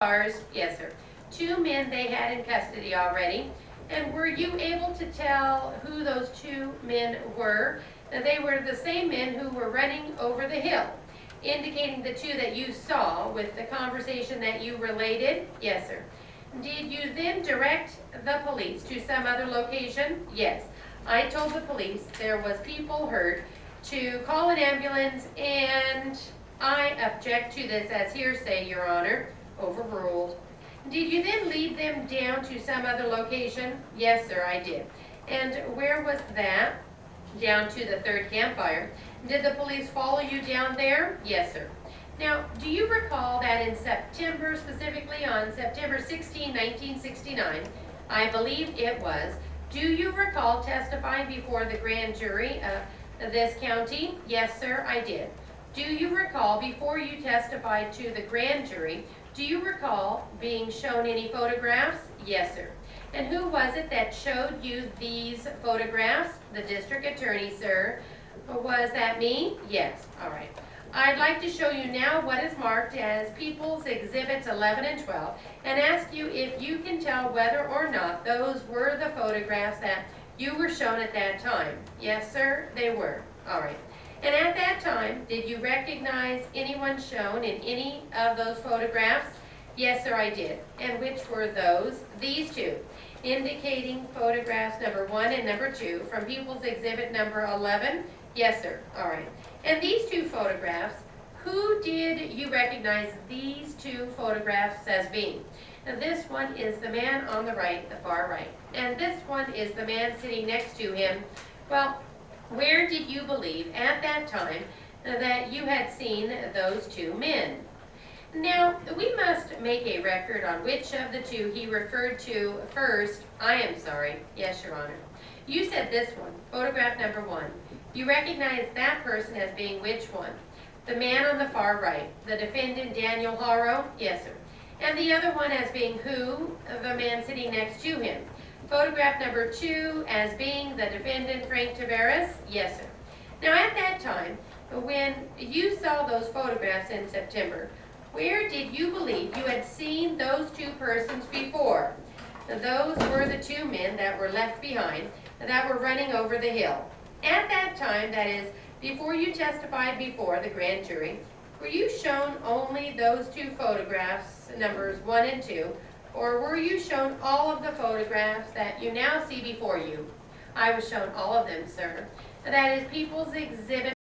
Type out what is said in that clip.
cars, yes, sir. 2 men they had in custody already. And were you able to tell who those 2 men were? Now, they were the same men who were running over the hill, indicating the 2 that you saw with the conversation that you related? Yes, sir. Did you then direct the police to some other location? Yes. I told the police there was people hurt to call an ambulance, and I object to this as hearsay, Your Honor. Overruled. Did you then lead them down to some other location? Yes, sir, I did. And where was that? Down to the third campfire. Did the police follow you down there? Yes, sir. Now, do you recall that in September, specifically on September 16, 1969, I believe it was, do you recall testifying before the grand jury of this county? Yes, sir, I did. Do you recall, before you testified to the grand jury, do you recall being shown any photographs? Yes, sir. And who was it that showed you these photographs? The district attorney, sir. Was that me? Yes. All right. I'd like to show you now what is marked as People's Exhibits 11 and 12 and ask you if you can tell whether or not those were the photographs that you were shown at that time. Yes, sir, they were. All right. And at that time, did you recognize anyone shown in any of those photographs? Yes, sir, I did. And which were those? These 2, indicating photographs number 1 and number 2 from People's Exhibit number 11? Yes, sir. All right. And these 2 photographs, who did you recognize these 2 photographs as being? Now, this one is the man on the right, the far right. And this one is the man sitting next to him. Well, where did you believe at that time that you had seen those 2 men? Now, we must make a record on which of the 2 he referred to first. I am sorry. Yes, Your Honor. You said this one, photograph number 1. You recognize that person as being which one? The man on the far right, the defendant Daniel Haro? Yes, sir. And the other one as being who? The man sitting next to him. Photograph number 2 as being the defendant Frank Taveras? Yes, sir. Now, at that time, when you saw those photographs in September, where did you believe you had seen those 2 persons before? Those were the 2 men that were left behind that were running over the hill. At that time, that is, before you testified before the grand jury, were you shown only those 2 photographs, numbers 1 and 2, or were you shown all of the photographs that you now see before you? I was shown all of them, sir. That is People's Exhibit